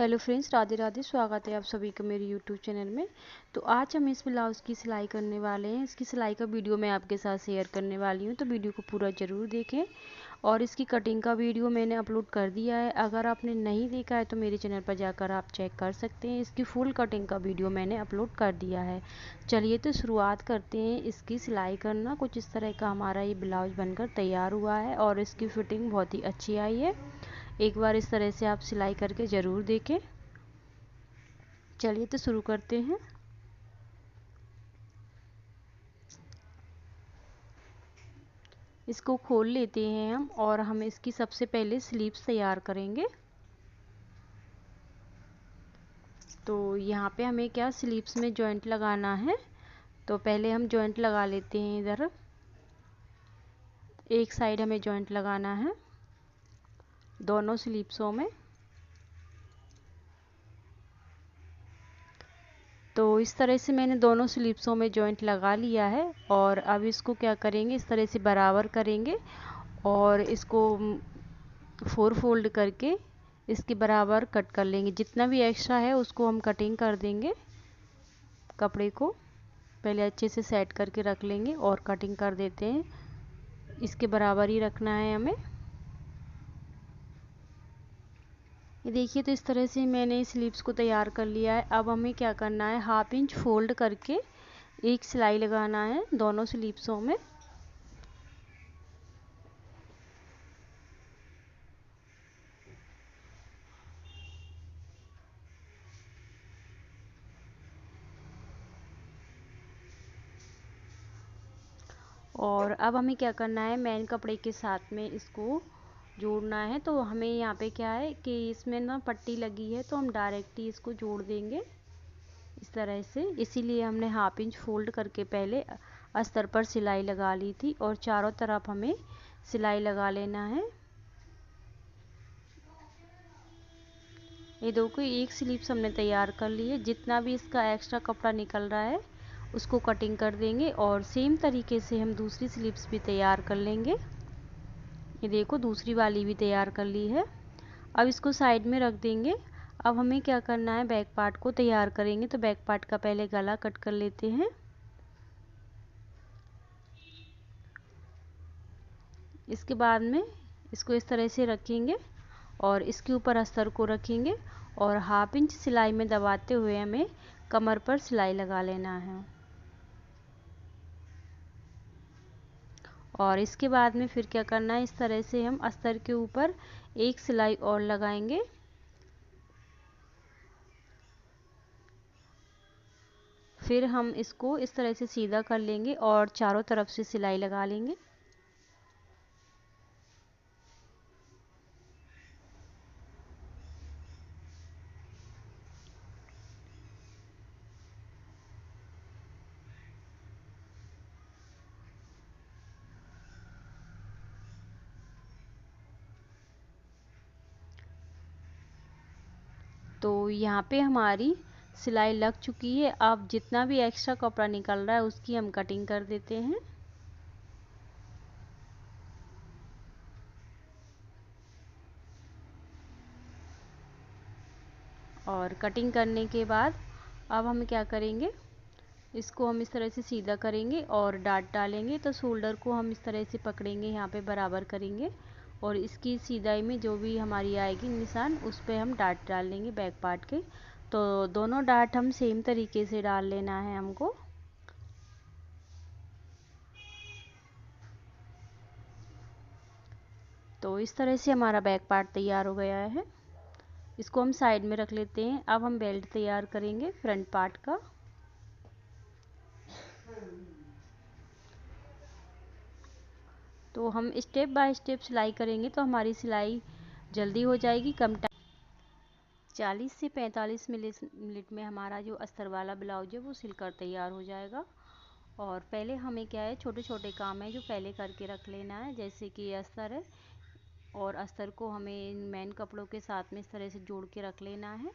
Hello friends, Radhe Radhe. स्वागत है आप सभी का मेरे यूट्यूब चैनल में। तो आज हम इस ब्लाउज़ की सिलाई करने वाले हैं। इसकी सिलाई का वीडियो मैं आपके साथ शेयर करने वाली हूँ, तो वीडियो को पूरा ज़रूर देखें। और इसकी कटिंग का वीडियो मैंने अपलोड कर दिया है। अगर आपने नहीं देखा है तो मेरे चैनल पर जाकर आप चेक कर सकते हैं। इसकी फुल कटिंग का वीडियो मैंने अपलोड कर दिया है। चलिए तो शुरुआत करते हैं इसकी सिलाई करना। कुछ इस तरह का हमारा ये ब्लाउज़ बनकर तैयार हुआ है और इसकी फिटिंग बहुत ही अच्छी आई है। एक बार इस तरह से आप सिलाई करके ज़रूर देखें। चलिए तो शुरू करते हैं। इसको खोल लेते हैं हम और हम इसकी सबसे पहले स्लीव्स तैयार करेंगे। तो यहाँ पे हमें क्या स्लीव्स में जॉइंट लगाना है। तो पहले हम जॉइंट लगा लेते हैं। इधर एक साइड हमें जॉइंट लगाना है दोनों स्लीव्सों में। तो इस तरह से मैंने दोनों स्लीव्सों में जॉइंट लगा लिया है और अब इसको क्या करेंगे, इस तरह से बराबर करेंगे और इसको 4 फोल्ड करके इसके बराबर कट कर लेंगे। जितना भी एक्स्ट्रा है उसको हम कटिंग कर देंगे। कपड़े को पहले अच्छे से सेट करके रख लेंगे और कटिंग कर देते हैं। इसके बराबर ही रखना है हमें। ये देखिए, तो इस तरह से मैंने स्लीव्स को तैयार कर लिया है। अब हमें क्या करना है, 1/2 इंच फोल्ड करके एक सिलाई लगाना है दोनों स्लीव्सों में। और अब हमें क्या करना है, मेन कपड़े के साथ में इसको जोड़ना है। तो हमें यहाँ पे क्या है कि इसमें ना पट्टी लगी है, तो हम डायरेक्ट ही इसको जोड़ देंगे इस तरह से। इसीलिए हमने 1/2 इंच फोल्ड करके पहले अस्तर पर सिलाई लगा ली थी और चारों तरफ हमें सिलाई लगा लेना है। ये देखो, एक स्लीव्स हमने तैयार कर ली है। जितना भी इसका एक्स्ट्रा कपड़ा निकल रहा है उसको कटिंग कर देंगे और सेम तरीके से हम दूसरी स्लीव्स भी तैयार कर लेंगे। ये देखो, दूसरी वाली भी तैयार कर ली है। अब इसको साइड में रख देंगे। अब हमें क्या करना है, बैक पार्ट को तैयार करेंगे। तो बैक पार्ट का पहले गला कट कर लेते हैं। इसके बाद में इसको इस तरह से रखेंगे और इसके ऊपर अस्तर को रखेंगे और 1/2 इंच सिलाई में दबाते हुए हमें कमर पर सिलाई लगा लेना है। और इसके बाद में फिर क्या करना है, इस तरह से हम अस्तर के ऊपर एक सिलाई और लगाएंगे। फिर हम इसको इस तरह से सीधा कर लेंगे और चारों तरफ से सिलाई लगा लेंगे। तो यहाँ पे हमारी सिलाई लग चुकी है। अब जितना भी एक्स्ट्रा कपड़ा निकल रहा है उसकी हम कटिंग कर देते हैं। और कटिंग करने के बाद अब हम क्या करेंगे, इसको हम इस तरह से सीधा करेंगे और डाट डालेंगे। तो शोल्डर को हम इस तरह से पकड़ेंगे, यहाँ पे बराबर करेंगे और इसकी सीधाई में जो भी हमारी आएगी निशान, उस पे हम डाट डाल लेंगे बैक पार्ट के। तो दोनों डाट हम सेम तरीके से डाल लेना है हमको। तो इस तरह से हमारा बैक पार्ट तैयार हो गया है। इसको हम साइड में रख लेते हैं। अब हम बेल्ट तैयार करेंगे फ्रंट पार्ट का। तो हम स्टेप बाय स्टेप सिलाई करेंगे तो हमारी सिलाई जल्दी हो जाएगी, कम टाइम। 40 से 45 मिनट में हमारा जो अस्तर वाला ब्लाउज है वो सिलकर तैयार हो जाएगा। और पहले हमें क्या है, छोटे छोटे काम है जो पहले करके रख लेना है। जैसे कि अस्तर है और अस्तर को हमें मेन कपड़ों के साथ में इस तरह से जोड़ के रख लेना है,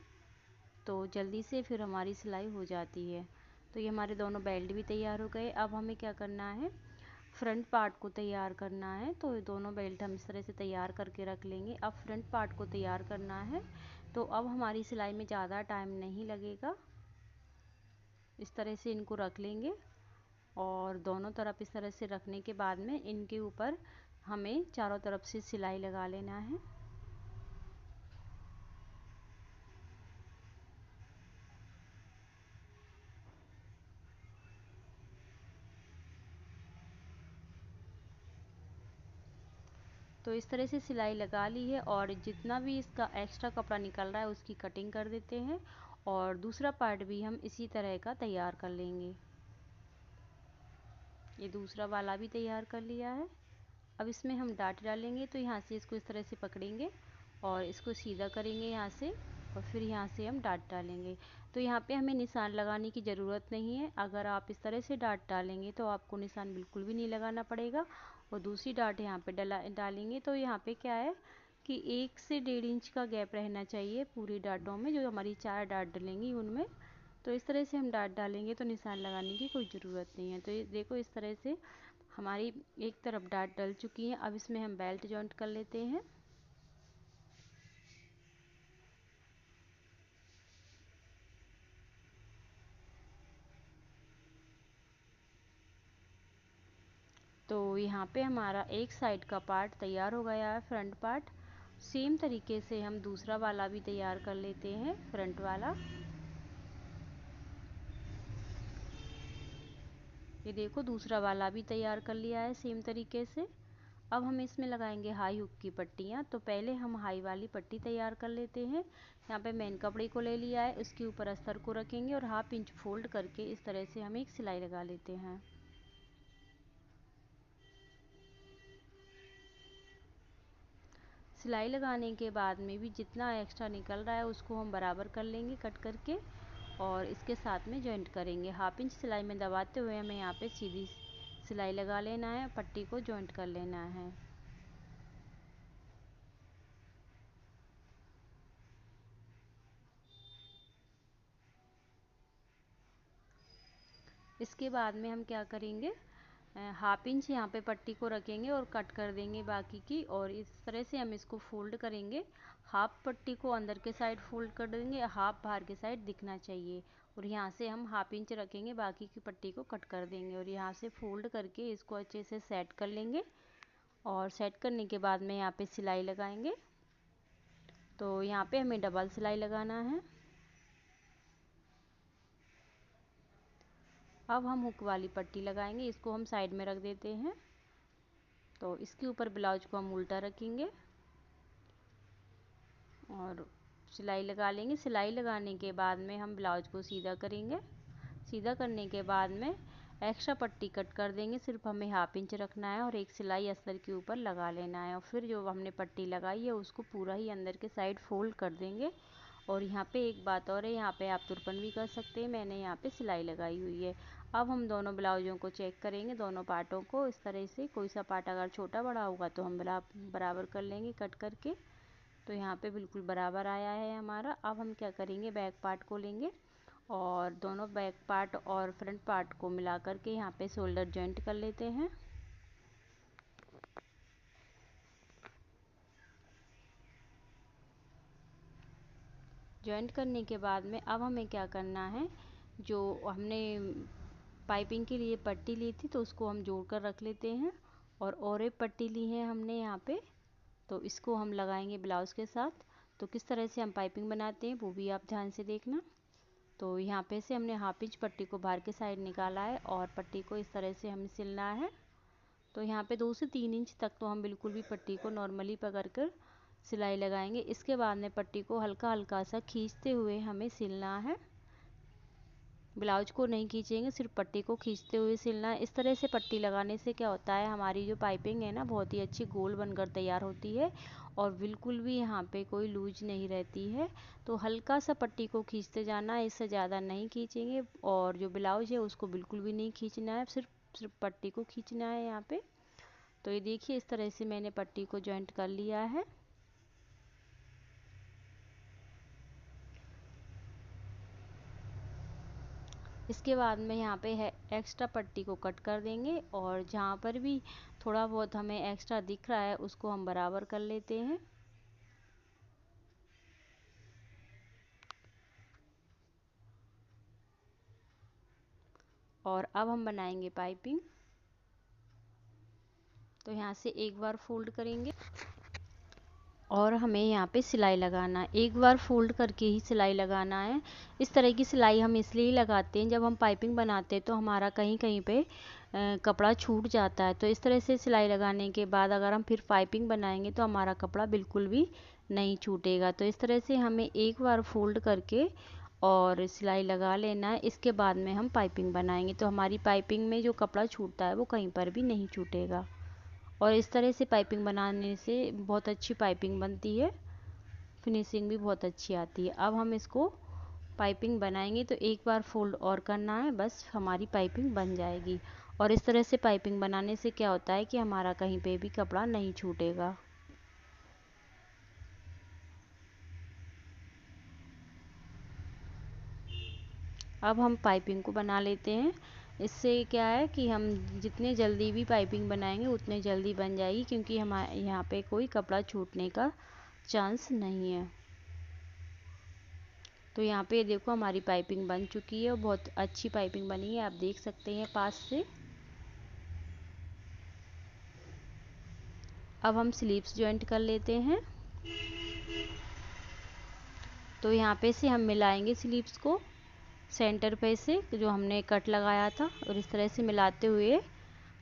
तो जल्दी से फिर हमारी सिलाई हो जाती है। तो ये हमारे दोनों बेल्ट भी तैयार हो गए। अब हमें क्या करना है, फ्रंट पार्ट को तैयार करना है। तो दोनों बेल्ट हम इस तरह से तैयार करके रख लेंगे। अब फ्रंट पार्ट को तैयार करना है। तो अब हमारी सिलाई में ज़्यादा टाइम नहीं लगेगा। इस तरह से इनको रख लेंगे और दोनों तरफ इस तरह से रखने के बाद में इनके ऊपर हमें चारों तरफ से सिलाई लगा लेना है। तो इस तरह से सिलाई लगा ली है और जितना भी इसका एक्स्ट्रा कपड़ा निकल रहा है उसकी कटिंग कर देते हैं और दूसरा पार्ट भी हम इसी तरह का तैयार कर लेंगे। ये दूसरा वाला भी तैयार कर लिया है। अब इसमें हम डाट डालेंगे, तो यहाँ से इसको इस तरह से पकड़ेंगे और इसको सीधा करेंगे यहाँ से और फिर यहाँ से हम डाट डालेंगे। तो यहाँ पे हमें निशान लगाने की ज़रूरत नहीं है। अगर आप इस तरह से डाट डालेंगे तो आपको निशान बिल्कुल भी नहीं लगाना पड़ेगा। और दूसरी डाट यहाँ पे डालेंगे तो यहाँ पे क्या है कि 1 से 1.5 इंच का गैप रहना चाहिए पूरी डाटों में, जो हमारी 4 डाट डलेंगी उनमें। तो इस तरह से हम डाट डालेंगे तो निशान लगाने की कोई ज़रूरत नहीं है। तो ये देखो इस तरह से हमारी एक तरफ डाट डल चुकी है। अब इसमें हम बेल्ट जॉइंट कर लेते हैं। तो यहाँ पे हमारा एक साइड का पार्ट तैयार हो गया है, फ्रंट पार्ट। सेम तरीके से हम दूसरा वाला भी तैयार कर लेते हैं, फ्रंट वाला। ये देखो दूसरा वाला भी तैयार कर लिया है सेम तरीके से। अब हम इसमें लगाएंगे हाई हुक की पट्टियाँ। तो पहले हम हाई वाली पट्टी तैयार कर लेते हैं। यहाँ पे मेन कपड़े को ले लिया है, उसके ऊपर अस्तर को रखेंगे और 1/2 इंच फोल्ड करके इस तरह से हम एक सिलाई लगा लेते हैं। सिलाई लगाने के बाद में भी जितना एक्स्ट्रा निकल रहा है उसको हम बराबर कर लेंगे कट करके और इसके साथ में जॉइंट करेंगे। 1/2 इंच सिलाई में दबाते हुए हमें यहाँ पे सीधी सिलाई लगा लेना है, पट्टी को जॉइंट कर लेना है। इसके बाद में हम क्या करेंगे, 1/2 इंच यहाँ पे पट्टी को रखेंगे और कट कर देंगे बाकी की। और इस तरह से हम इसको फोल्ड करेंगे। हाफ पट्टी को अंदर के साइड फोल्ड कर देंगे, हाफ बाहर के साइड दिखना चाहिए। और यहाँ से हम 1/2 इंच रखेंगे, बाकी की पट्टी को कट कर देंगे और यहाँ से फोल्ड करके इसको अच्छे से सेट कर लेंगे। और सेट करने के बाद में यहाँ पे सिलाई लगाएंगे। तो यहाँ पे हमें डबल सिलाई लगाना है। अब हम हुक वाली पट्टी लगाएंगे, इसको हम साइड में रख देते हैं। तो इसके ऊपर ब्लाउज को हम उल्टा रखेंगे और सिलाई लगा लेंगे। सिलाई लगाने के बाद में हम ब्लाउज को सीधा करेंगे। सीधा करने के बाद में एक्स्ट्रा पट्टी कट कर देंगे, सिर्फ हमें 1/2 इंच रखना है और एक सिलाई अस्तर के ऊपर लगा लेना है। और फिर जो हमने पट्टी लगाई है उसको पूरा ही अंदर के साइड फोल्ड कर देंगे। और यहाँ पे एक बात और है, यहाँ पे आप तुरपन भी कर सकते हैं, मैंने यहाँ पे सिलाई लगाई हुई है। अब हम दोनों ब्लाउजों को चेक करेंगे, दोनों पार्टों को इस तरह से। कोई सा पार्ट अगर छोटा बड़ा होगा तो हम बराबर कर लेंगे कट करके। तो यहाँ पे बिल्कुल बराबर आया है हमारा। अब हम क्या करेंगे, बैक पार्ट को लेंगे और दोनों बैक पार्ट और फ्रंट पार्ट को मिला करके यहाँ पे शोल्डर जॉइंट कर लेते हैं। जॉइंट करने के बाद में अब हमें क्या करना है, जो हमने पाइपिंग के लिए पट्टी ली थी तो उसको हम जोड़ कर रख लेते हैं। और एक पट्टी ली है हमने यहाँ पे, तो इसको हम लगाएंगे ब्लाउज़ के साथ। तो किस तरह से हम पाइपिंग बनाते हैं वो भी आप ध्यान से देखना। तो यहाँ पे से हमने 1/2 इंच पट्टी को बाहर के साइड निकाला है और पट्टी को इस तरह से हमें सिलना है। तो यहाँ पे 2 से 3 इंच तक तो हम बिल्कुल भी पट्टी को नॉर्मली पकड़ कर सिलाई लगाएंगे। इसके बाद में पट्टी को हल्का हल्का सा खींचते हुए हमें सिलना है। ब्लाउज को नहीं खींचेंगे, सिर्फ पट्टी को खींचते हुए सिलना है। इस तरह से पट्टी लगाने से क्या होता है, हमारी जो पाइपिंग है ना बहुत ही अच्छी गोल बनकर तैयार होती है और बिल्कुल भी यहाँ पे कोई लूज नहीं रहती है। तो हल्का सा पट्टी को खींचते जाना है, इससे ज़्यादा नहीं खींचेंगे। और जो ब्लाउज है उसको बिल्कुल भी नहीं खींचना है, सिर्फ पट्टी को खींचना है यहाँ पे। तो ये देखिए इस तरह से मैंने पट्टी को जॉइंट कर लिया है। इसके बाद में यहाँ पे है एक्स्ट्रा पट्टी को कट कर देंगे और जहाँ पर भी थोड़ा बहुत हमें एक्स्ट्रा दिख रहा है उसको हम बराबर कर लेते हैं। और अब हम बनाएंगे पाइपिंग। तो यहाँ से एक बार फोल्ड करेंगे और हमें यहाँ पे सिलाई लगाना है। एक बार फोल्ड करके ही सिलाई लगाना है। इस तरह की सिलाई हम इसलिए लगाते हैं, जब हम पाइपिंग बनाते हैं तो हमारा कहीं कहीं पे कपड़ा छूट जाता है। तो इस तरह से सिलाई लगाने के बाद अगर हम फिर पाइपिंग बनाएंगे तो हमारा कपड़ा बिल्कुल भी नहीं छूटेगा। तो इस तरह से हमें एक बार फोल्ड करके और सिलाई लगा लेना है। इसके बाद में हम पाइपिंग बनाएंगे तो हमारी पाइपिंग में जो कपड़ा छूटता है वो कहीं पर भी नहीं छूटेगा। और इस तरह से पाइपिंग बनाने से बहुत अच्छी पाइपिंग बनती है, फिनिशिंग भी बहुत अच्छी आती है। अब हम इसको पाइपिंग बनाएंगे तो एक बार फोल्ड और करना है, बस हमारी पाइपिंग बन जाएगी। और इस तरह से पाइपिंग बनाने से क्या होता है कि हमारा कहीं पे भी कपड़ा नहीं छूटेगा। अब हम पाइपिंग को बना लेते हैं। इससे क्या है कि हम जितने जल्दी भी पाइपिंग बनाएंगे उतने जल्दी बन जाएगी, क्योंकि हमारे यहाँ पे कोई कपड़ा छूटने का चांस नहीं है। तो यहाँ पे देखो हमारी पाइपिंग बन चुकी है और बहुत अच्छी पाइपिंग बनी है, आप देख सकते हैं पास से। अब हम स्लीव्स जॉइंट कर लेते हैं। तो यहाँ पे से हम मिलाएंगे स्लीव्स को सेंटर पे से जो हमने कट लगाया था, और इस तरह से मिलाते हुए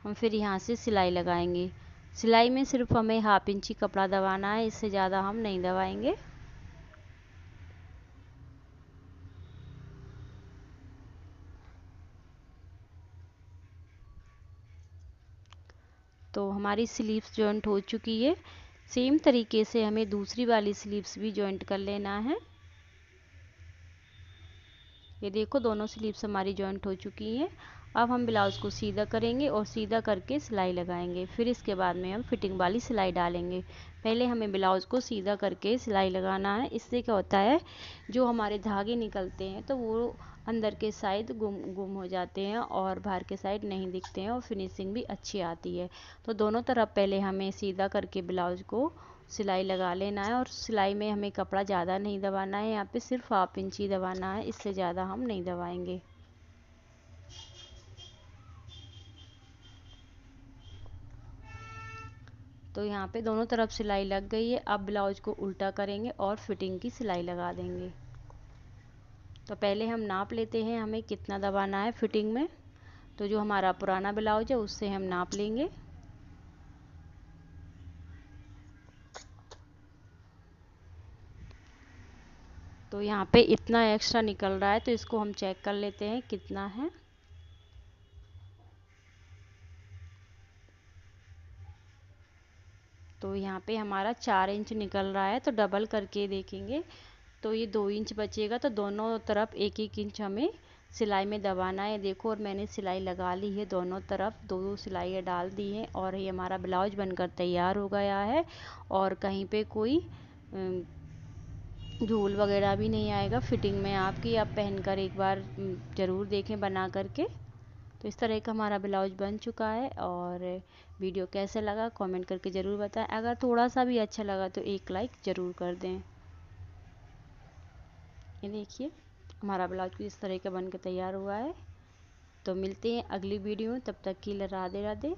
हम फिर यहाँ से सिलाई लगाएंगे। सिलाई में सिर्फ हमें 1/2 इंच कपड़ा दबाना है, इससे ज़्यादा हम नहीं दबाएंगे। तो हमारी स्लीव्स जॉइंट हो चुकी है। सेम तरीके से हमें दूसरी वाली स्लीव्स भी जॉइंट कर लेना है। ये देखो दोनों स्लीव्स हमारी जॉइंट हो चुकी हैं। अब हम ब्लाउज़ को सीधा करेंगे और सीधा करके सिलाई लगाएंगे। फिर इसके बाद में हम फिटिंग वाली सिलाई डालेंगे। पहले हमें ब्लाउज़ को सीधा करके सिलाई लगाना है। इससे क्या होता है, जो हमारे धागे निकलते हैं तो वो अंदर के साइड गुम गुम हो जाते हैं और बाहर के साइड नहीं दिखते हैं और फिनिशिंग भी अच्छी आती है। तो दोनों तरफ पहले हमें सीधा करके ब्लाउज़ को सिलाई लगा लेना है। और सिलाई में हमें कपड़ा ज़्यादा नहीं दबाना है, यहाँ पे सिर्फ 1/2 इंच ही दबाना है, इससे ज़्यादा हम नहीं दबाएंगे। तो यहाँ पे दोनों तरफ सिलाई लग गई है। अब ब्लाउज को उल्टा करेंगे और फिटिंग की सिलाई लगा देंगे। तो पहले हम नाप लेते हैं हमें कितना दबाना है फिटिंग में। तो जो हमारा पुराना ब्लाउज है उससे हम नाप लेंगे। तो यहाँ पे इतना एक्स्ट्रा निकल रहा है, तो इसको हम चेक कर लेते हैं कितना है। तो यहाँ पे हमारा 4 इंच निकल रहा है, तो डबल करके देखेंगे तो ये 2 इंच बचेगा। तो दोनों तरफ 1-1 इंच हमें सिलाई में दबाना है। देखो, और मैंने सिलाई लगा ली है, दोनों तरफ 2-2 सिलाइयाँ डाल दी हैं और ये हमारा ब्लाउज बनकर तैयार हो गया है। और कहीं पे कोई झोल वगैरह भी नहीं आएगा फिटिंग में आपकी। आप पहनकर एक बार ज़रूर देखें बना करके। तो इस तरह का हमारा ब्लाउज बन चुका है। और वीडियो कैसे लगा कमेंट करके ज़रूर बताएं। अगर थोड़ा सा भी अच्छा लगा तो एक लाइक ज़रूर कर दें। ये देखिए हमारा ब्लाउज इस तरह का बन के तैयार हुआ है। तो मिलते हैं अगली वीडियो में, तब तक के लिए राधे राधे।